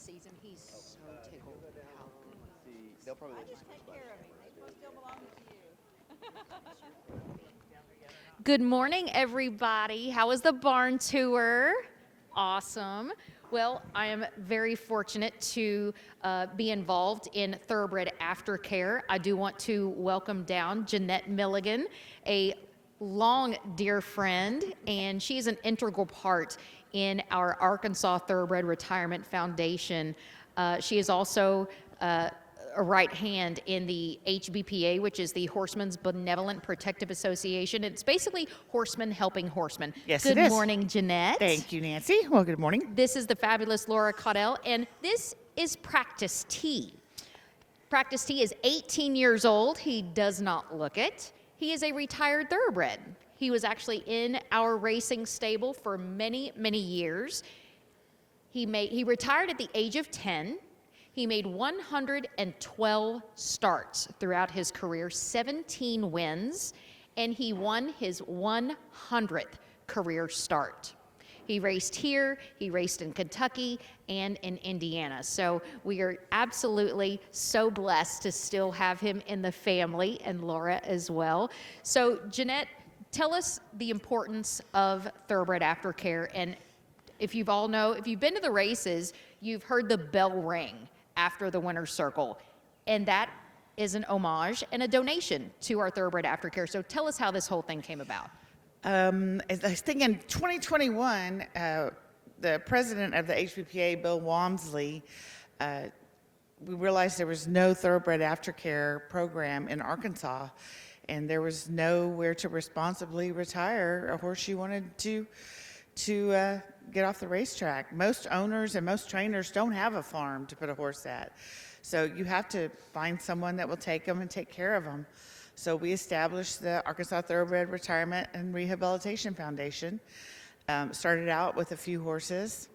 sees him, he's so tickled. How They'll probably I just take care of him. They still belong to you. Good morning, everybody. How was the barn tour? Awesome. Well, I am very fortunate to be involved in Thoroughbred Aftercare. I do want to welcome down Jeanette Milligan, a long dear friend, and she is an integral part in our Arkansas Thoroughbred Retirement Foundation. She is also a right hand in the HBPA, which is the Horsemen's Benevolent Protective Association. It's basically horsemen helping horsemen. Yes, Good it is. morning, Jeanette. Thank you, Nancy. Well, good morning. This is the fabulous Laura Caudell, and this is Practice T. Practice T is 18 years old. He does not look it. He is a retired thoroughbred. He was actually in our racing stable for many, many years. He retired at the age of 10. He made 112 starts throughout his career, 17 wins, and he won his 100th career start. He raced here, he raced in Kentucky, and in Indiana. So we are absolutely so blessed to still have him in the family, and Laura as well. So Jeanette, tell us the importance of Thoroughbred Aftercare. And if you've been to the races, you've heard the bell ring after the winner's circle. And that is an homage and a donation to our Thoroughbred Aftercare. So tell us how this whole thing came about. I think in 2021, the president of the HBPA, Bill Walmsley, we realized there was no Thoroughbred Aftercare program in Arkansas, and there was nowhere to responsibly retire a horse you wanted to get off the racetrack. Most owners and most trainers don't have a farm to put a horse at. So you have to find someone that will take them and take care of them. So we established the Arkansas Thoroughbred Retirement and Rehabilitation Foundation. Started out with a few horses,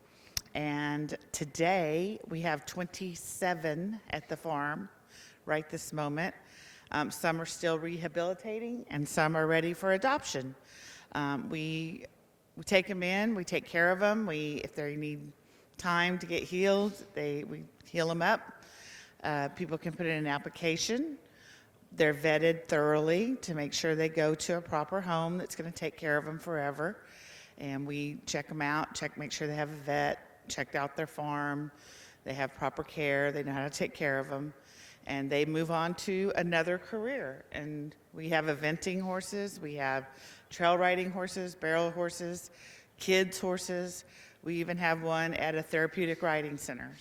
and today we have 27 at the farm right this moment. Some are still rehabilitating and some are ready for adoption. We take them in, we take care of them. If they need time to get healed, we heal them up. People can put in an application. They're vetted thoroughly to make sure they go to a proper home that's going to take care of them forever. And we check them out, make sure they have a vet, checked out their farm, they have proper care, they know how to take care of them, and they move on to another career. And we have eventing horses, we have trail riding horses, barrel horses, kids horses. We even have one at a therapeutic riding center.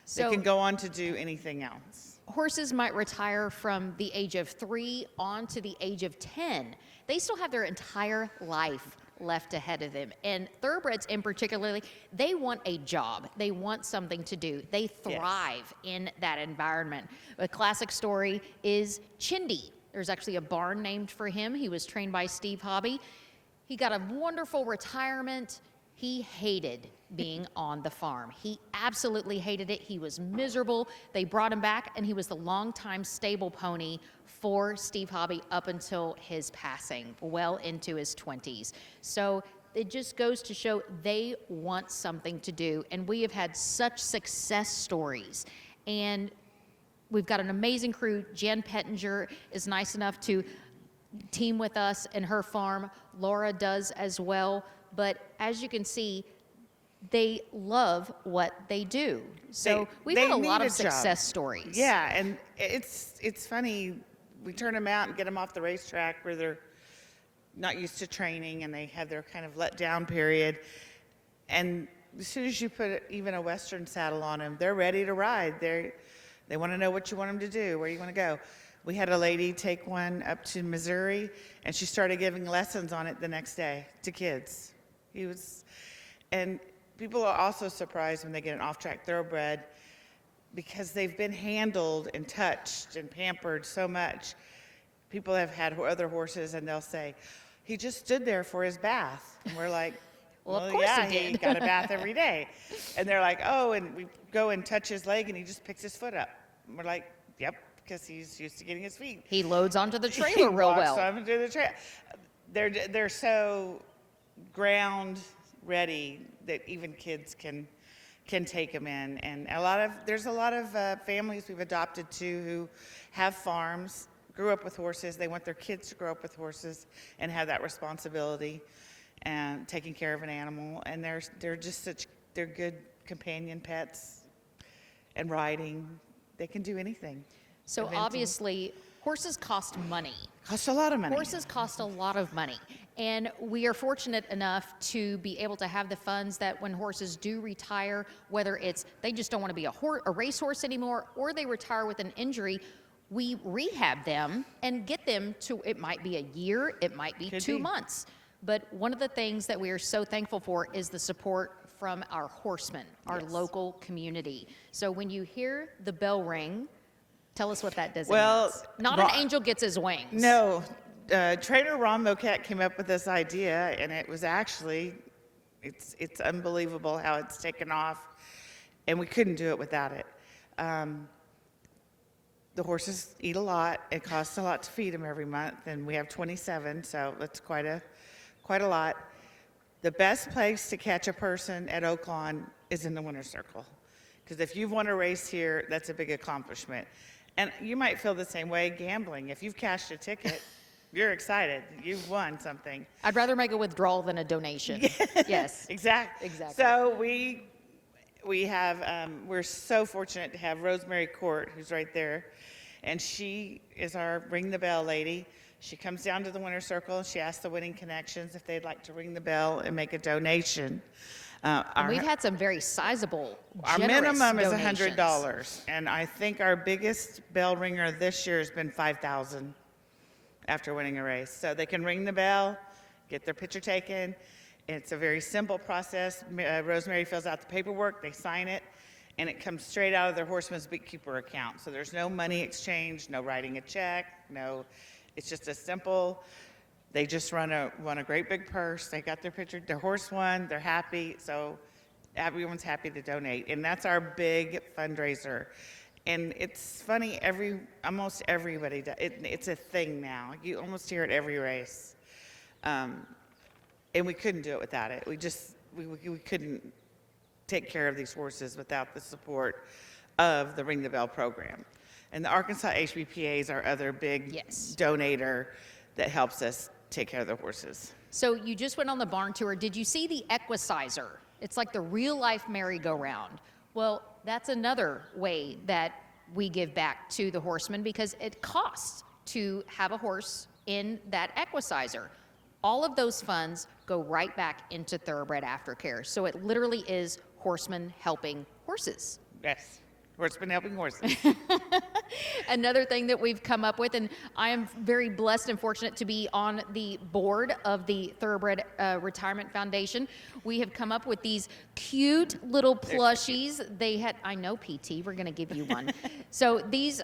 So they can go on to do anything else. Horses might retire from the age of 3 on to the age of 10. They still have their entire life left ahead of them. And thoroughbreds in particularly, they want a job. They want something to do. They thrive in that environment. A classic story is Chindy. There's actually a barn named for him. He was trained by Steve Hobby. He got a wonderful retirement. He hated being on the farm. He absolutely hated it. He was miserable. They brought him back, and he was the longtime stable pony for Steve Hobby up until his passing, well into his 20s. So it just goes to show they want something to do, and we have had such success stories. And we've got an amazing crew. Jen Pettinger is nice enough to team with us in her farm. Laura does as well. But as you can see, they love what they do. So we've had a lot of success stories. Yeah, and it's funny. We turn them out and get them off the racetrack where they're not used to training and they have their kind of let down period. And as soon as you put even a Western saddle on them, they're ready to ride. They want to know what you want them to do, where you want to go. We had a lady take one up to Missouri, and she started giving lessons on it the next day to kids. And people are also surprised when they get an off-track thoroughbred because they've been handled and touched and pampered so much. People have had other horses, and they'll say, he just stood there for his bath. And we're like, well, of course yeah, he did. got a bath every day. And they're like, oh, and we go and touch his leg, and he just picks his foot up. And we're like, yep, because he's used to getting his feet. He loads onto the trailer real well. He walks onto the trailer. They're so ground ready that even kids can can take them in. And there's a lot of families we've adopted too who have farms, grew up with horses. They want their kids to grow up with horses and have that responsibility and taking care of an animal. And they're good companion pets and riding. They can do anything. So Eventing. obviously, horses cost money. Costs a lot of money. Horses cost a lot of money. And we are fortunate enough to be able to have the funds that when horses do retire, whether it's they just don't want to be a racehorse anymore or they retire with an injury, we rehab them and get them to, it might be a year, it might be Could 2 be. months. But one of the things that we are so thankful for is the support from our horsemen, our Yes. local community. So when you hear the bell ring, tell us what that designates. Well, Not an angel gets his wings. No, trainer Ron Mocat came up with this idea, and it was actually, it's unbelievable how it's taken off, and we couldn't do it without it. The horses eat a lot. It costs a lot to feed them every month, and we have 27, so that's quite a lot. The best place to catch a person at Oaklawn is in the winner's circle, because if you've won a race here, that's a big accomplishment. And you might feel the same way gambling. If you've cashed a ticket, you're excited. You've won something. I'd rather make a withdrawal than a donation. Yes. Exactly. So we have, we're so fortunate to have Rosemary Court, who's right there, and she is our ring the bell lady. She comes down to the winner's circle. She asks the winning connections if they'd like to ring the bell and make a donation. And we've had some very sizable, Our generous minimum is donations. $100, and I think our biggest bell ringer this year has been $5,000 after winning a race. So they can ring the bell, get their picture taken. It's a very simple process. Rosemary fills out the paperwork, they sign it, and it comes straight out of their horseman's bookkeeper account. So there's no money exchange, no writing a check, it's just a simple. They just won a great big purse. They got their picture. Their horse won. They're happy. So everyone's happy to donate, and that's our big fundraiser. And it's funny. Almost everybody does. It's a thing now. You almost hear it every race, and we couldn't do it without it. We couldn't take care of these horses without the support of the Ring the Bell program. And the Arkansas HBPA is our other big donator that helps us take care of the horses. So you just went on the barn tour. Did you see the Equicizer? It's like the real life merry-go-round. Well, that's another way that we give back to the horsemen because it costs to have a horse in that Equicizer. All of those funds go right back into Thoroughbred Aftercare. So it literally is horsemen helping horses. Yes, horsemen helping horses. Another thing that we've come up with, and I am very blessed and fortunate to be on the board of the Thoroughbred Retirement Foundation. We have come up with these cute little plushies. I know, PT, we're going to give you one. So these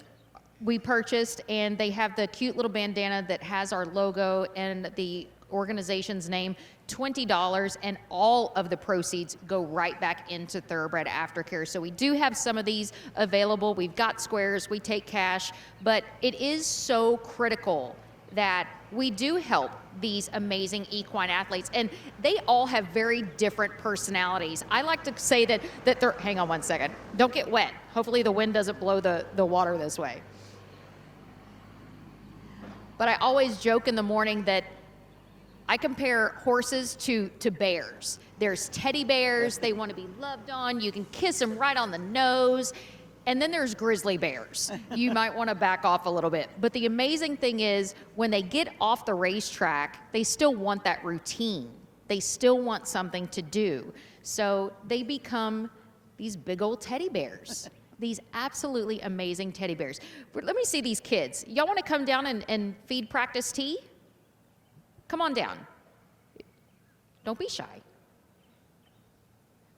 we purchased, and they have the cute little bandana that has our logo and the organization's name. $20, and all of the proceeds go right back into Thoroughbred Aftercare. So we do have some of these available. We've got squares, we take cash, but it is so critical that we do help these amazing equine athletes, and they all have very different personalities. I like to say that they're, hang on one second, don't get wet. Hopefully the wind doesn't blow the water this way. But I always joke in the morning that I compare horses to bears. There's teddy bears. They want to be loved on. You can kiss them right on the nose. And then there's grizzly bears. You might want to back off a little bit. But the amazing thing is when they get off the racetrack, they still want that routine. They still want something to do. So they become these big old teddy bears. These absolutely amazing teddy bears. But let me see these kids. Y'all want to come down and feed practice tea? Come on down. Don't be shy.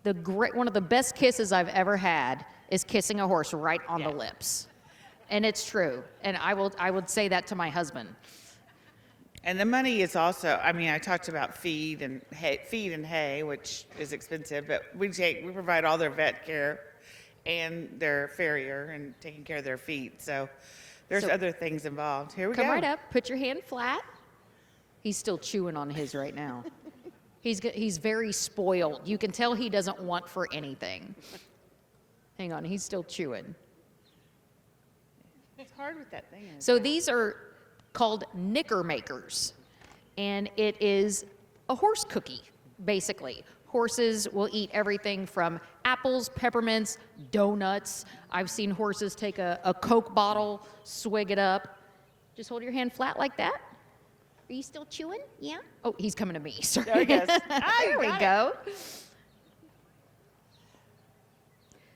One of the best kisses I've ever had is kissing a horse right on the lips. And it's true. And I would say that to my husband. And the money is also, I talked about feed and hay, which is expensive, but we provide all their vet care and their farrier and taking care of their feet. So there's other things involved. Here we go. Come right up, put your hand flat. He's still chewing on his right now. He's very spoiled. You can tell he doesn't want for anything. Hang on, he's still chewing. It's hard with that thing. So these are called knicker makers, and it is a horse cookie, basically. Horses will eat everything from apples, peppermints, donuts. I've seen horses take a Coke bottle, swig it up. Just hold your hand flat like that. Are you still chewing? Yeah? Oh, he's coming to me. Sorry. There he goes. There we go.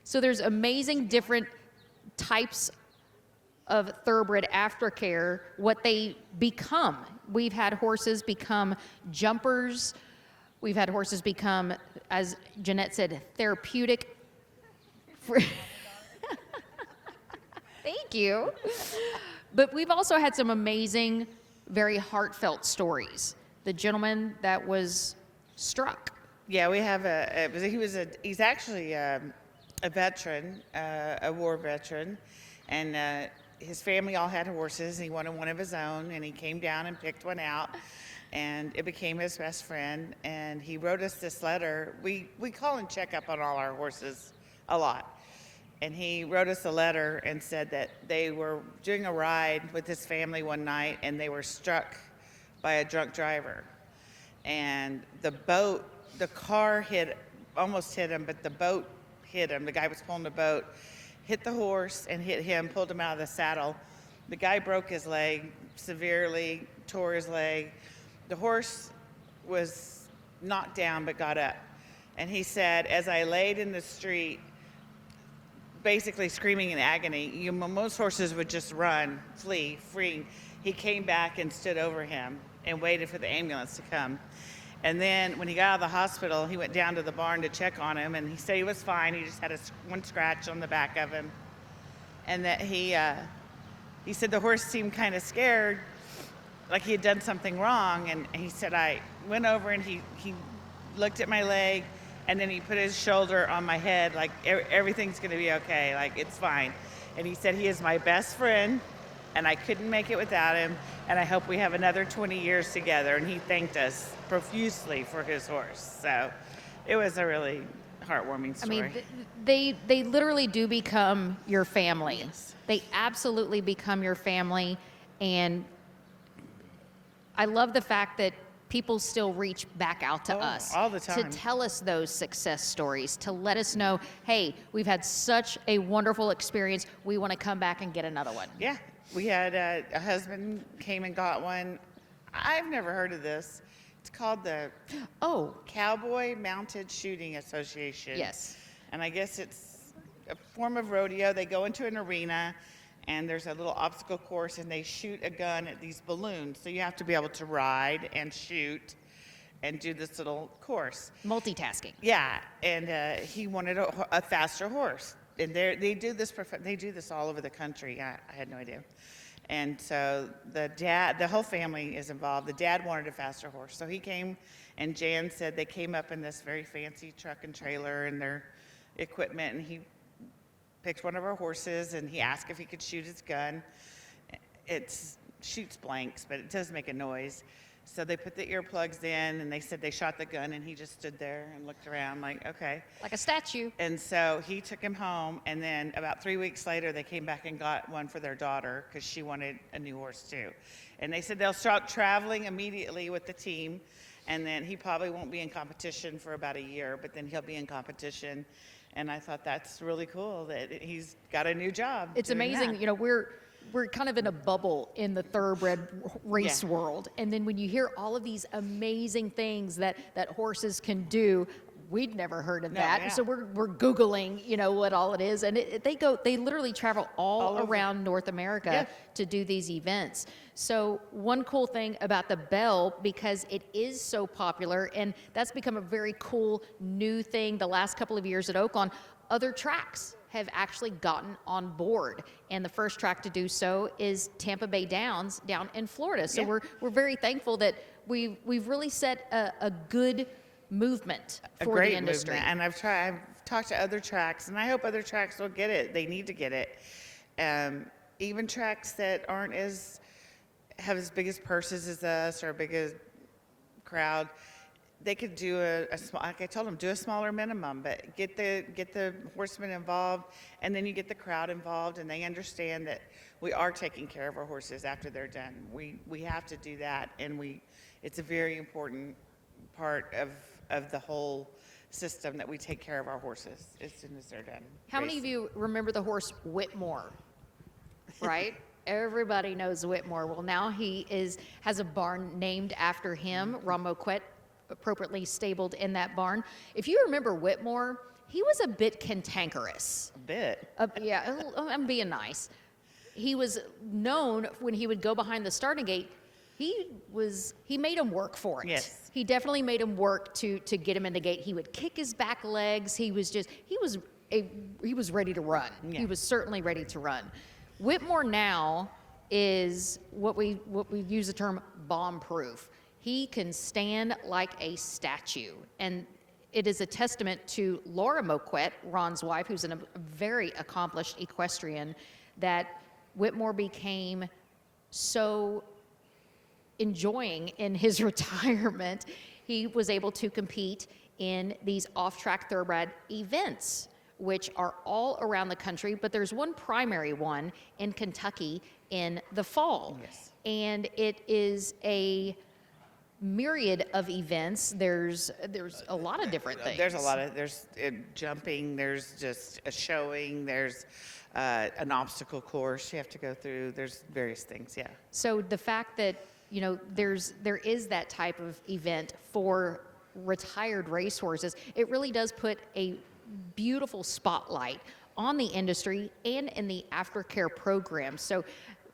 So there's amazing different types of thoroughbred aftercare, what they become. We've had horses become jumpers. We've had horses become, as Jeanette said, therapeutic. Thank you. But we've also had some amazing, very heartfelt stories. The gentleman that was struck. Yeah, we have he's actually a veteran, a war veteran, and his family all had horses. He wanted one of his own, and he came down and picked one out, and it became his best friend. And he wrote us this letter. We call and check up on all our horses a lot. And he wrote us a letter and said that they were doing a ride with his family one night, and they were struck by a drunk driver. And the car almost hit him, but the boat hit him. The guy was pulling the boat, hit the horse and hit him, pulled him out of the saddle. The guy broke his leg severely, tore his leg. The horse was knocked down but got up. And he said, as I laid in the street, basically screaming in agony, most horses would just run, flee, free. He came back and stood over him and waited for the ambulance to come. And then when he got out of the hospital, he went down to the barn to check on him, and he said he was fine. He just had one scratch on the back of him. And that he said the horse seemed kind of scared, like he had done something wrong. And he said, I went over and he looked at my leg, and then he put his shoulder on my head, like everything's gonna be okay, like it's fine. And he said, he is my best friend, and I couldn't make it without him, and I hope we have another 20 years together. And he thanked us profusely for his horse. So it was a really heartwarming story. I mean, they literally do become your family. Yes. They absolutely become your family. And I love the fact that people still reach back out to us all the time. to tell us those success stories, to let us know, hey, we've had such a wonderful experience. We want to come back and get another one. Yeah, we had a husband came and got one. I've never heard of this. It's called the Cowboy Mounted Shooting Association. Yes. And I guess it's a form of rodeo. They go into an arena, and there's a little obstacle course, and they shoot a gun at these balloons. So you have to be able to ride and shoot and do this little course. Multitasking. Yeah, and he wanted a faster horse. And they do this all over the country. I had no idea. And so the whole family is involved. The dad wanted a faster horse. So he came, and Jan said they came up in this very fancy truck and trailer and their equipment, and he picked one of our horses, and he asked if he could shoot his gun. It shoots blanks, but it does make a noise. So they put the earplugs in, and they said they shot the gun, and he just stood there and looked around like, okay. Like a statue. And so he took him home, and then about 3 weeks later, they came back and got one for their daughter because she wanted a new horse too. And they said they'll start traveling immediately with the team, and then he probably won't be in competition for about a year, but then he'll be in competition. And I thought that's really cool that he's got a new job. It's doing amazing. that. You know, we're kind of in a bubble in the thoroughbred race world. And then when you hear all of these amazing things that horses can do, we'd never heard of that. yeah. So we're Googling, what all it is. And they literally travel all around North America Yeah. to do these events. So one cool thing about the bell, because it is so popular, and that's become a very cool new thing the last couple of years at Oaklawn, other tracks have actually gotten on board. And the first track to do so is Tampa Bay Downs down in Florida. So Yeah. we're very thankful that we've really set a good movement A for great the industry. movement. And I've talked to other tracks, and I hope other tracks will get it. They need to get it. Even tracks that aren't have as big as purses as us or big as crowd, they could do a small, like I told them, do a smaller minimum, but get the horsemen involved, and then you get the crowd involved, and they understand that we are taking care of our horses after they're done. We have to do that, and it's a very important part of the whole system that we take care of our horses as soon as they're done. How many of you remember the horse Whitmore? Right? Everybody knows Whitmore. Well, now he has a barn named after him, Ron Moquette, appropriately stabled in that barn. If you remember Whitmore, he was a bit cantankerous. A bit. Yeah, I'm being nice. He was known when he would go behind the starting gate. He made him work for it. Yes. He definitely made him work to get him in the gate. He would kick his back legs. He was ready to run. Yeah. He was certainly ready to run. Whitmore now is what we use the term bomb-proof. He can stand like a statue, and it is a testament to Laura Moquette, Ron's wife, who's a very accomplished equestrian, that Whitmore became so enjoying in his retirement. He was able to compete in these off-track thoroughbred events, which are all around the country, but there's one primary one in Kentucky in the fall. Yes. And it is a myriad of events. There's a lot of different things. There's jumping, there's just a showing, there's an obstacle course you have to go through, there's various things, yeah. So the fact that, there is that type of event for retired racehorses, it really does put a beautiful spotlight on the industry and in the aftercare program. So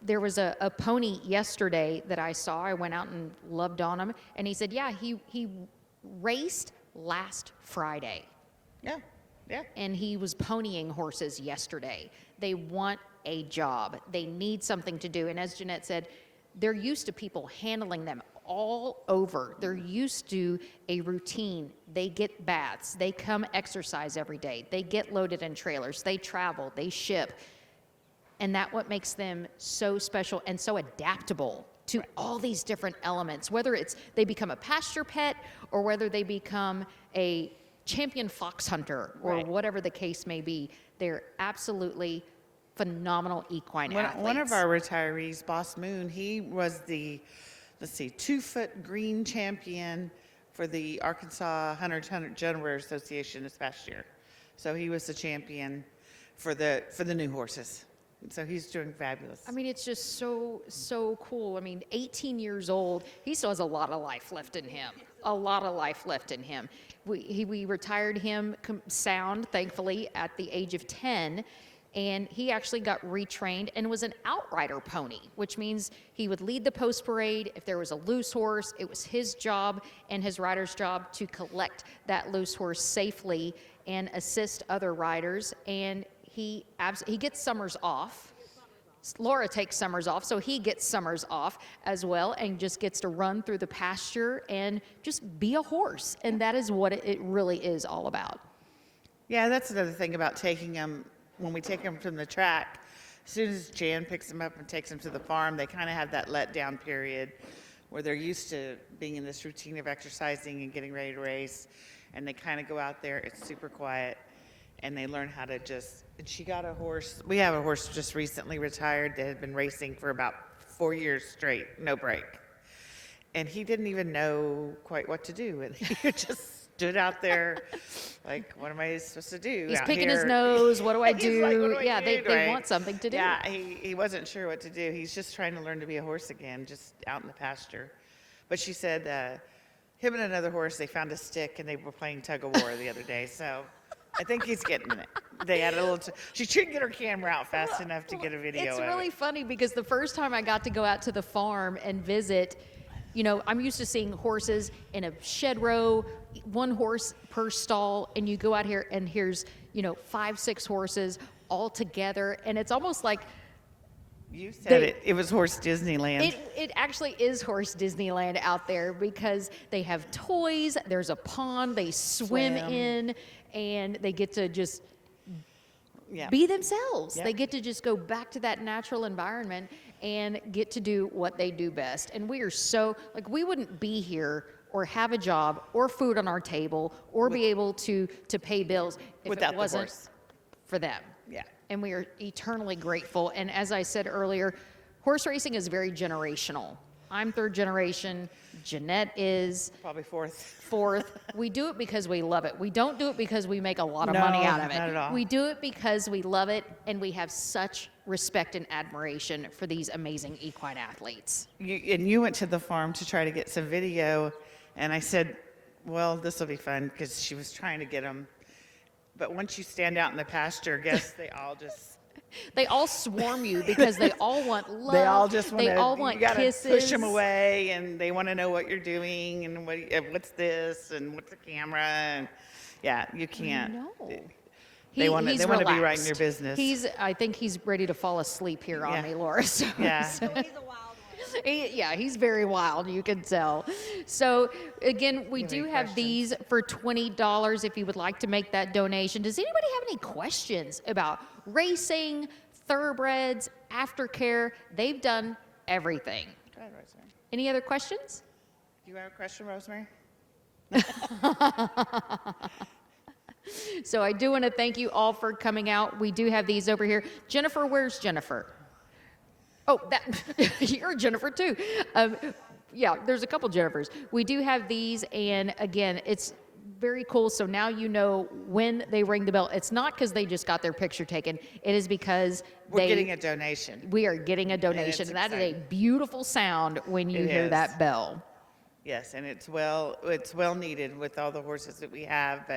there was a pony yesterday that I saw. I went out and loved on him, and he said, yeah, he raced last Friday. Yeah, yeah. And he was ponying horses yesterday. They want a job. They need something to do. And as Jeanette said, they're used to people handling them all over. They're used to a routine. They get baths. They come exercise every day. They get loaded in trailers. They travel. They ship. And that's what makes them so special and so adaptable to all these different elements, whether it's they become a pasture pet or whether they become a champion fox hunter or Right. whatever the case may be. They're absolutely phenomenal equine athletes. One of our retirees, Boss Moon, he was the, 2-foot green champion for the Arkansas Hunter-General Association this past year. So he was the champion for the new horses. So he's doing fabulous. I mean, it's just so cool. I mean, 18 years old, he still has a lot of life left in him. A lot of life left in him. We retired him sound, thankfully, at the age of 10. And he actually got retrained and was an outrider pony, which means he would lead the post parade. If there was a loose horse, it was his job and his rider's job to collect that loose horse safely and assist other riders. And he gets summers off. Laura takes summers off, so he gets summers off as well and just gets to run through the pasture and just be a horse. And that is what it really is all about. Yeah, that's another thing about taking them. When we take them from the track, as soon as Jan picks them up and takes them to the farm, they kind of have that letdown period where they're used to being in this routine of exercising and getting ready to race, and they kind of go out there, it's super quiet, and they learn how to and she got a horse. We have a horse just recently retired that had been racing for about 4 years straight, no break. And he didn't even know quite what to do, and he just stood out there like, what am I supposed to do? He's out picking his here? nose. What do I He's do? like, what do I Yeah, do? they Right. want something to do. Yeah, he wasn't sure what to do. He's just trying to learn to be a horse again, just out in the pasture. But she said him and another horse, they found a stick and they were playing tug of war the other day. So I think he's getting it. They had a little. She couldn't get her camera out fast enough to get a video. It's of really it. funny because the first time I got to go out to the farm and visit, I'm used to seeing horses in a shed row, one horse per stall, and you go out here and here's 5-6 horses all together, and it's almost like You said it was horse Disneyland. it actually is horse Disneyland out there because they have toys, there's a pond, they swim in, and they get to just Yeah. be themselves. Yeah. They get to just go back to that natural environment and get to do what they do best. And we are we wouldn't be here or have a job or food on our table or be able to pay bills if Without it the wasn't horse. for them. Yeah. And we are eternally grateful. And as I said earlier, horse racing is very generational. I'm third generation. Jeanette is Probably fourth. fourth. We do it because we love it. We don't do it because we make a lot of No, money out of it. not at all. We do it because we love it, and we have such respect and admiration for these amazing equine athletes. You went to the farm to try to get some video, and I said, well, this will be fun, because she was trying to get them. But once you stand out in the pasture, guess they all just... They all swarm you because they all want love. They all just want They all to, want you gotta kisses. push them away, and they want to know what you're doing, and what's this, and what's the camera, and yeah, you can't. No. They want to He's be right in relaxed. your business. I think he's ready to fall asleep here on Yeah. me, Laura. So, Yeah. So he's a wild one. yeah, he's very wild, you can tell. So again, we Any do have questions? these for $20 if you would like to make that donation. Does anybody have any questions about racing, thoroughbreds, aftercare? They've done everything. Go ahead, Rosemary. Any other questions? Do you have a question, Rosemary? So I do want to thank you all for coming out. We do have these over here. Jennifer, where's Jennifer? Oh, you're Jennifer too. Yeah, there's a couple Jennifers. We do have these, and again, it's very cool. So now you know when they ring the bell. It's not because they just got their picture taken. It is because We're getting a donation. we are getting a donation. it's And that is a exciting. beautiful sound when you It hear is. that bell. Yes, and it's well needed with all the horses that we have,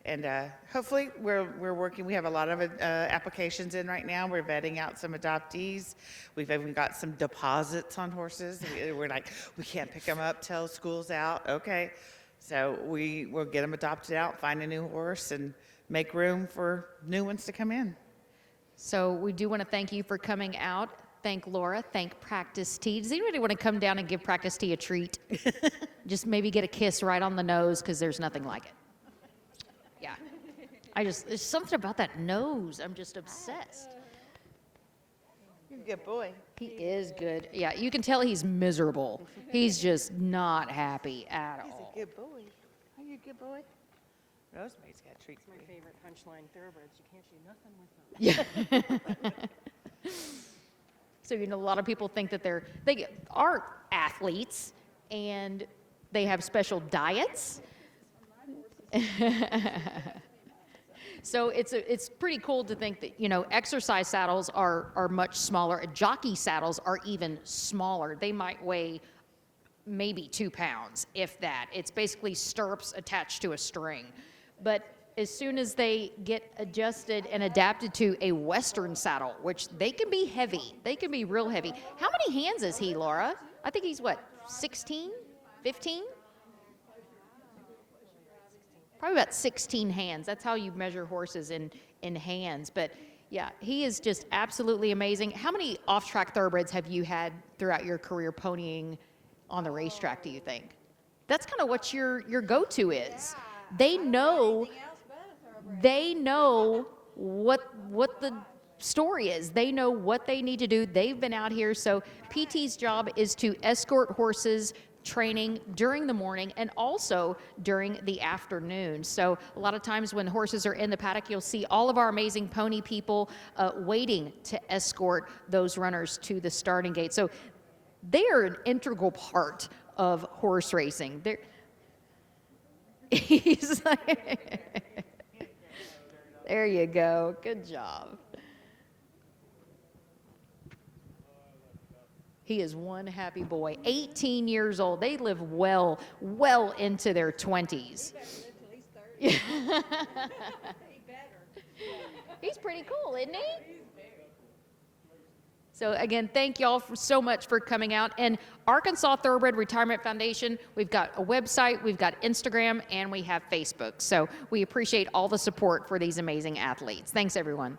and hopefully we're working. We have a lot of applications in right now. We're vetting out some adoptees. We've even got some deposits on horses. We're like, we can't pick them up till school's out. Okay, so we'll get them adopted out, find a new horse, and make room for new ones to come in. So we do want to thank you for coming out. Thank Laura. Thank Practice T. Does anybody want to come down and give Practice T a treat? Just maybe get a kiss right on the nose, because there's nothing like it. Yeah. There's something about that nose. I'm just obsessed. You're a good boy. He is good. Yeah, you can tell he's miserable. He's just not happy at He's all. a good boy. Are you a good boy? Rosemary's got a treat for My you. favorite punchline, thoroughbreds, you can't shoot nothing with them. Yeah. So, a lot of people think that they are athletes and they have special diets. So it's pretty cool to think that, exercise saddles are much smaller. Jockey saddles are even smaller. They might weigh maybe 2 pounds, if that. It's basically stirrups attached to a string. But as soon as they get adjusted and adapted to a Western saddle, which they can be heavy, they can be real heavy. How many hands is he, Laura? I think he's 16, 15? Probably about 16 hands. That's how you measure horses in hands. But yeah, he is just absolutely amazing. How many off-track thoroughbreds have you had throughout your career ponying on the racetrack, do you think? That's kind of what your go-to is. They know Anything else but a thoroughbred. they know what the story is. They know what they need to do. They've been out here. So PT's job is to escort horses training during the morning and also during the afternoon. So a lot of times when horses are in the paddock, you'll see all of our amazing pony people waiting to escort those runners to the starting gate. So they are an integral part of horse racing. He's like, there you go. Good job. He is one happy boy. 18 years old. They live well into their 20s. He better live till he's 30. He better. He's pretty cool, isn't he? So again, thank y'all so much for coming out. And Arkansas Thoroughbred Retirement Foundation, we've got a website, we've got Instagram, and we have Facebook. So we appreciate all the support for these amazing athletes. Thanks, everyone.